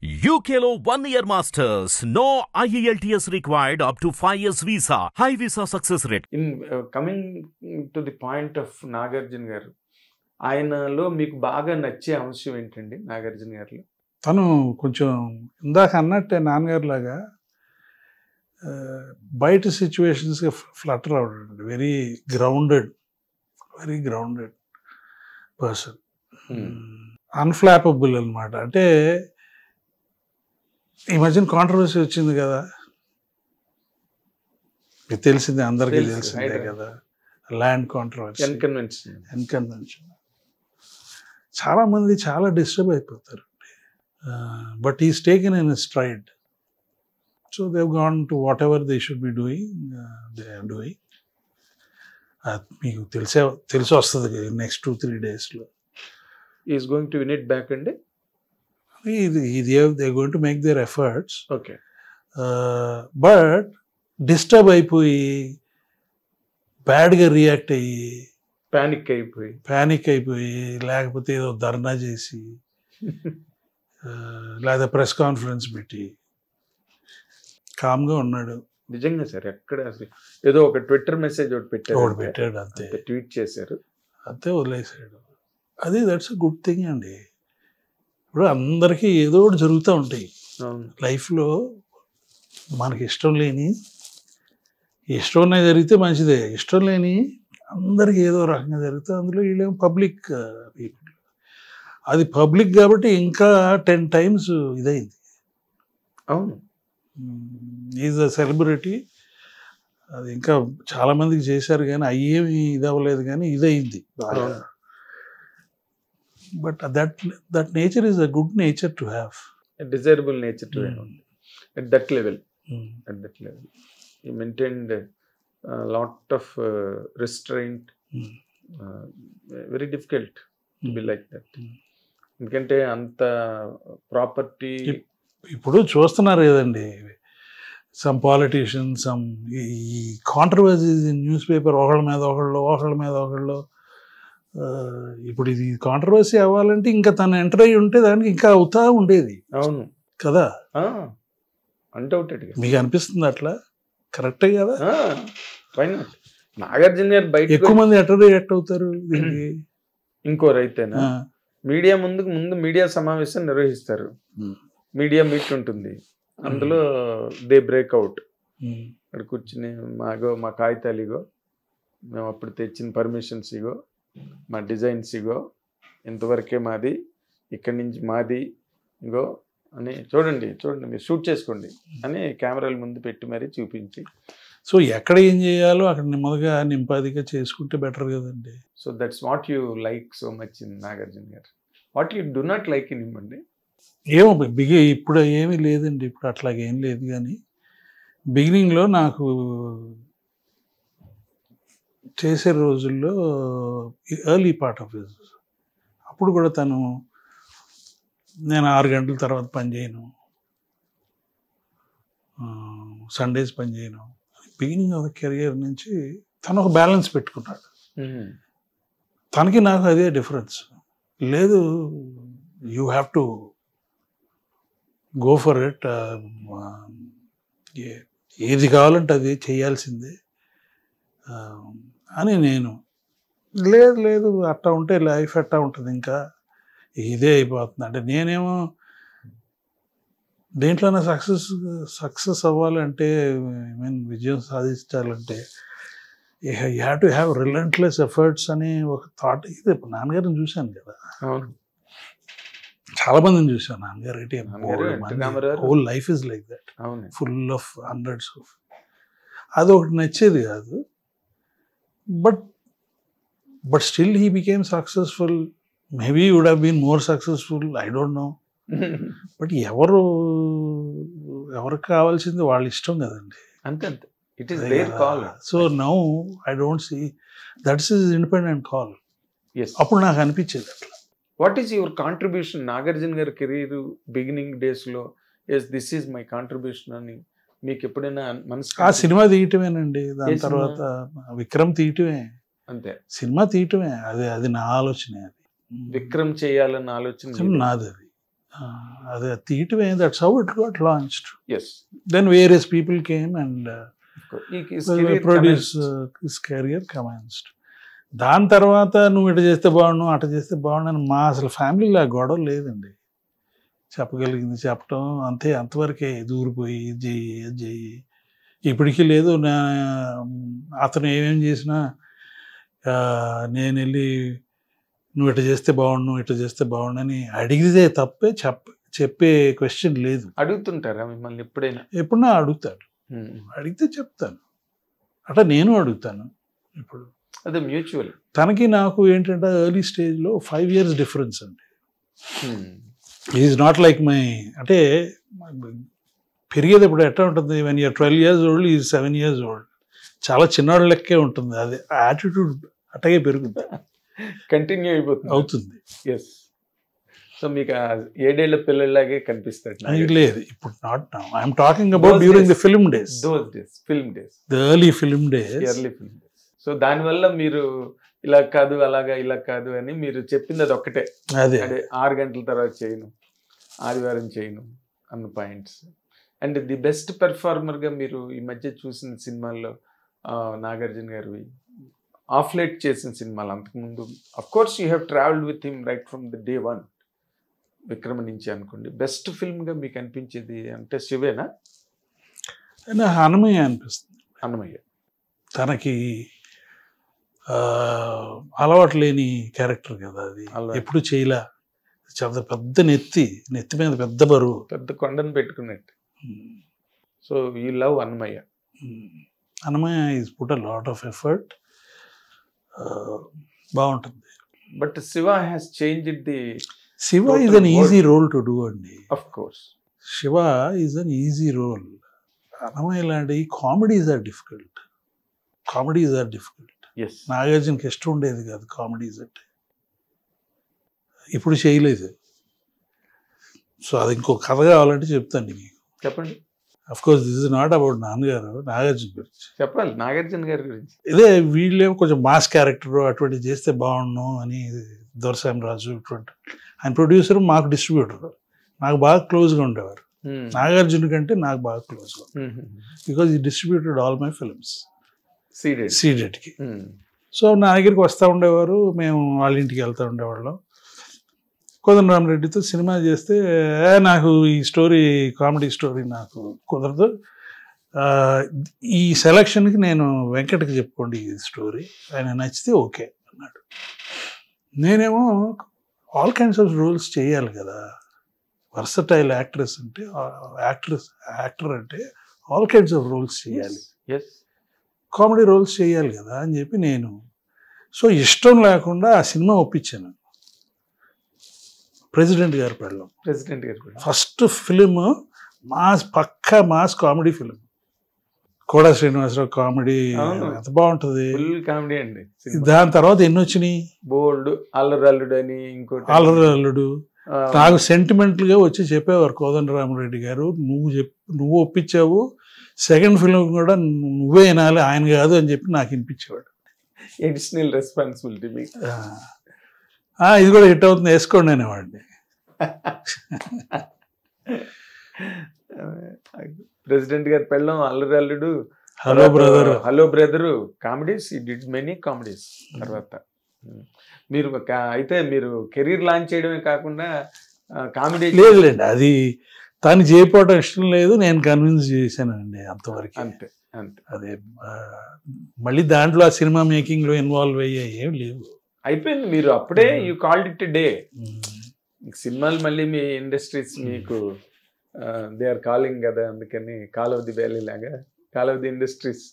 UKLO 1 year masters. No IELTS required up to 5 years visa. High visa success rate. In coming to the point of Nagarjuna గారు, ఆయనలో మీకు బాగా నచ్చే అంశం ఏంటండి నాగార్జున గారిలో? తను కొంచెం ఇందాక అన్నట్టే నాన్నగారు లాగా బయట సిచ్యువేషన్స్గా ఫ్లటర్ అవడండి. Very grounded person. అన్ఫ్లాపబుల్ అనమాట. అంటే ఈ మధ్యన కాంట్రవర్సీ వచ్చింది కదా, మీకు తెలిసిందే, అందరికీ తెలిసిందే కదా, ల్యాండ్ కాంట్రవర్సీ, ఎన్కన్వెన్షన్. చాలా మంది చాలా డిస్టర్బ్ అయిపోతారు. But is taken in stride. So they have gone to whatever they should be doing, they are doing. మీకు తెలిసి వస్తుంది నెక్స్ట్ 2-3 డేస్లో. Is going to win it back అండి. they're going to make their efforts. Okay. But disturb అయిపోయి, బ్యాడ్గా react అయ్యి, panic అయిపోయి, లేకపోతే ఏదో ధర్నా చేసి, లేదా ప్రెస్ కాన్ఫరెన్స్ పెట్టి కామ్గా ఉన్నాడు. నిజంగా సార్, ఎక్కడ అసలు ఏదో ఒక ట్విట్టర్ మెసేజ్ ఒకటి పెట్టాడు, అంతే. ట్వీట్ చేశారు, అంతే, వదిలేసాడు. అది దట్స్ అ గుడ్ థింగ్ అండి. ఇప్పుడు అందరికీ ఏదో ఒకటి జరుగుతూ ఉంటాయి లైఫ్లో. మనకి ఇష్టం జరిగితే మంచిదే, ఇష్టం లేని అందరికీ ఏదో రకంగా జరిగితే అందులో వీళ్ళేమో పబ్లిక్ పీపుల్. అది పబ్లిక్ కాబట్టి ఇంకా 10 times ఇదైంది. అవును, ఈజ్ అ సెలబ్రిటీ. అది ఇంకా చాలామందికి చేశారు కానీ అయ్యేమి ఇదవ్వలేదు, కానీ ఇదైంది. But that nature is a good nature to have. A desirable nature to have at that level. At that level, he maintained a lot of restraint. Very difficult to be like that. ఎందుకంటే అంత property ఇప్పుడు చూస్తున్నారు కదండి, some politicians, ఈ controversies in news paper, ఒకళ్ళ మీద ఒకళ్ళు. ఇప్పుడు ఇది కాంట్రవర్సీ అవ్వాలంటే ఇంకా తను ఎంటర్ అయ్యి ఉంటే దానికి ఇంకా అవుతా ఉండేది. అవును కదా, అన్డౌటెడ్గా. మీకు అనిపిస్తుంది అట్లా? కరెక్టే కదా. నాగార్జున గారు బయట ఎక్కువ మంది ఎట్లా రియాక్ట్ అవుతారు దీనికి? ఇంకోరైతేనా మీడియా ముందు మీడియా సమావేశం నిర్వహిస్తారు, మీడియా మీట్ ఉంటుంది, అందులో దే బ్రేక్అవుట్. అక్కడ కూర్చుని మా కాగితాలు ఇగో, మేము అప్పుడు తెచ్చిన పర్మిషన్స్ ఇగో, మా డిజైన్స్ ఇగో, ఇంతవరకే మాది, ఇక్కడి నుంచి మాది ఇగో అని చూడండి మీరు షూట్ చేసుకోండి అని కెమెరాల ముందు పెట్టి మరీ చూపించి. సో ఎక్కడ ఏం చేయాలో అక్కడ నెమ్మదిగా నింపాదిగా చేసుకుంటే బెటర్ కదండి. So that's what you like so much in Nagarjuna garu. What you do not like in him అండి? ఏమో ఇప్పుడు ఏమీ లేదండి, ఇప్పుడు అట్లాగేం లేదు. కానీ బిగినింగ్లో నాకు చేసే రోజుల్లో ఎర్లీ పార్ట్ ఆఫ్ హిజ్, అప్పుడు కూడా నేను 6 గంటల తర్వాత పని చేయను, సండేస్ పని చేయను. బిగినింగ్ ఆఫ్ ద కెరియర్ నుంచి తను ఒక బ్యాలెన్స్ పెట్టుకున్నాడు. తనకి నాకు అదే డిఫరెన్స్ లేదు. You have to go for it. ఏది కావాలంటే అది చేయాల్సిందే అని నేను, లేదు అట్టా ఉంటే లైఫ్ ఎట్టా ఉంటుంది, ఇంకా ఇదే అయిపోతుంది. అంటే నేనేమో దేంట్లోనే సక్సెస్ అవ్వాలంటే, విజయం సాధించాలంటే you have to have relentless efforts అని ఒక థాట్. ఇది నాన్నగారిని చూశాను కదా, చాలా మందిని చూశాను. నాన్నగారు whole life is like that, full of hundreds of. అది ఒకటి నచ్చేది కాదు. But still he became successful. Maybe he would have been more successful, I don't know. But ఎవరికి కావాల్సింది వాళ్ళ ఇష్టం కదండి. అంతే, it is their call. So now I don't see that's his independent call. అప్పుడు నాకు అనిపించేది అట్లా. What is your contribution Nagarjuna గారి కెరీర్ బిగినింగ్ డేస్లో? దిస్ ఈజ్ మై కాంట్రిబ్యూషన్ అని మీకు ఎప్పుడైనా మనసు? ఆ సినిమా తీయటమేనండి. దాని తర్వాత విక్రమ్ తీయటమే, అంతే. సినిమా తీయటమే, అది నా ఆలోచనే. అది విక్రమ్ చేయాలన్న ఆలోచన నాది. అది అదే తీయటమే, that's how it got launched. Yes, then various people came and produce his career commenced. దాని తర్వాత నువ్వు ఇటు చేస్తే బాగుండు అటు చేస్తే బాగుండు అని మా అసలు ఫ్యామిలీలో ఆ గొడవ లేదండి. చెప్పగలిగింది చెప్పటం అంతే, అంతవరకే. దూరిపోయి ఇది చెయ్యి అది చెయ్యి ఇప్పటికీ లేదు. అతను ఏమేం చేసినా నేను వెళ్ళి నువ్వు ఇటు చేస్తే బాగుండు ఇటు చేస్తే బాగుండు అని అడిగితే తప్పే, చెప్పే క్వశ్చన్ లేదు. అడుగుతుంటారా మిమ్మల్ని ఎప్పుడైనా? ఎప్పుడన్నా అడుగుతాడు, అడిగితే చెప్తాను. అట్లా నేను అడుగుతాను. ఇప్పుడు అదే మ్యూచువల్. తనకి నాకు ఏంటంటే ఎర్లీ స్టేజ్లో 5 years డిఫరెన్స్ అండి. ఈజ్ నాట్ లైక్ మై, అంటే పెరిగేది ఇప్పుడు ఎట్లా ఉంటుంది, when you're 12 years old is 7 years old, చాలా చిన్నవాళ్ళ లెక్కే ఉంటుంది. అది యాటిట్యూడ్ అట్టగే పెరుగుతుంది, కంటిన్యూ అవుతుంది. ఎస్. సో మీకు 7 ఏళ్ల పిల్లలాగే కనిపిస్తాడు? లేదు, ఇప్పుడు not now. I'm talking about during the film days. Film days, the early film days. So దానివల్ల మీరు ఇలా కాదు అలాగా ఇలా కాదు అని మీరు చెప్పింది అది ఒక్కటే, అదే 6 గంటల తర్వాత చేయను, ఆదివారం చేయను అన్న పాయింట్స్. అండ్ ది బెస్ట్ పెర్ఫార్మర్గా మీరు ఈ మధ్య చూసిన సినిమాల్లో నాగార్జున గారివి, ఆఫ్ లైట్ చేసిన సినిమాలు, అంతకుముందు of course you have travelled with him right from the day 1, విక్రమ నుంచి అనుకోండి. బెస్ట్ ఫిల్మ్గా మీకు అనిపించేది అంటే శివేనా? అన్నమయ్య అనిపిస్తుంది. అన్నమయ్య తనకి అలవాటు లేని క్యారెక్టర్ కదా అది, ఎప్పుడు చేయలే. చాలా పెద్ద నెత్తి మీద పెద్ద బరువు, పెద్ద కొండను పెట్టుకున్నట్టు. So you love Annamayya. Annamayya is put a lot of effort, బాగుంటుంది. But Shiva has changed the. Shiva is an easy role to do అండి. Of course Shiva is an easy role. Annamayya లాంటి కామెడీస్ ఆర్ డిఫికల్ట్. నాగార్జునకి ఇష్టం ఉండేది కాదు కామెడీస్ అంటే, ఇప్పుడు చేయలేదు. సో అది ఇంకో కథ కావాలంటే చెప్తాను మీకు. చెప్పండి. Of course this is not about నాన్నగారు, నాగార్జున గురించి చెప్పాలి. నాగార్జున గారి గురించి ఇదే, వీళ్ళేమో కొంచెం మాస్ క్యారెక్టర్ అటువంటి చేస్తే బాగుండు అని దొరసాని రాజు ఇటువంటి ఆయన ప్రొడ్యూసర్, మాకు డిస్ట్రిబ్యూటర్, నాకు బాగా క్లోజ్గా ఉండేవారు. నాగార్జున కంటే నాకు బాగా క్లోజ్గా, బికాజ్ ఈ డిస్ట్రిబ్యూటెడ్ ఆల్ మై ఫిల్మ్స్ సీడెడ్కి. సో నా దగ్గరికి వస్తూ ఉండేవారు, మేము వాళ్ళ ఇంటికి వెళ్తూ ఉండేవాళ్ళం. కోదండరామరెడ్డితో సినిమా చేస్తే నాకు ఈ స్టోరీ, కామెడీ స్టోరీ నాకు కుదరదు, ఈ సెలక్షన్కి నేను వెంకట్కి చెప్పుకోండి ఈ స్టోరీ, ఆయన నచ్చితే ఓకే అన్నాడు. నేనేమో ఆల్ కైండ్స్ ఆఫ్ రోల్స్ చేయాలి కదా, వర్సటైల్ యాక్టర్ అంటే ఆల్ కైండ్స్ ఆఫ్ రోల్స్ చేయాలి, కామెడీ రోల్స్ చేయాలి కదా అని చెప్పి నేను, సో ఇష్టం లేకుండా ఆ సినిమా ఒప్పించాను. ప్రెసిడెంట్ గారి పెళ్ళం, ఫస్ట్ ఫిలిం పక్కా మాస్ కామెడీ ఫిలిం. కోడా శ్రీనివాసరావు కామెడీ ఎంత బాగుంటుంది, కామెడీ అండి. దాని తర్వాత ఎన్ని వచ్చినాయి, బోల్డ్, అల్లరల్లుడు అని, ఇంకోటి అల్లరల్లుడు. నాకు సెంటిమెంటల్గా వచ్చి చెప్పేవారు కోదండరామరెడ్డి గారు, నువ్వు ఒప్పించావు, సెకండ్ ఫిల్మ్ కూడా నువ్వే వినాలి ఆయన కాదు అని చెప్పి నాకు వినిపించేవాడు. అడిషనల్ రెస్పాన్సిబిలిటీ మీకు. ఇది కూడా హిట్ అవుతుంది, వేసుకోండి అనేవాడిని. ప్రెసిడెంట్ గారి పెళ్ళం, అల్లరల్లుడు, హలో బ్రదరు కామెడీస్, ఈ డిడ్ మెనీ కామెడీస్. తర్వాత మీరు అయితే మీరు కెరీర్ లాంచ్ చేయడమే కాకుండా కామెడీ లేదులేండి, అది తను చేయకపోవడం ఇష్టం లేదు, నేను కన్విన్స్ చేశానండి అంతవరకు. అంతే అంతే. అదే మళ్ళీ దాంట్లో ఆ సినిమా మేకింగ్లో ఇన్వాల్వ్ అయ్యాయి ఏం లేవు, అయిపోయింది. మీరు అప్పుడే యూ కాల్డ్ ఇట్ డే. సినిమాలు మళ్ళీ మీ ఇండస్ట్రీస్ మీకు దే ఆర్ కాలింగ్ కదా, అందుకని కాల్ ఆఫ్ ది వ్యాలీ లాగా, కాల్ ఆఫ్ ది ఇండస్ట్రీస్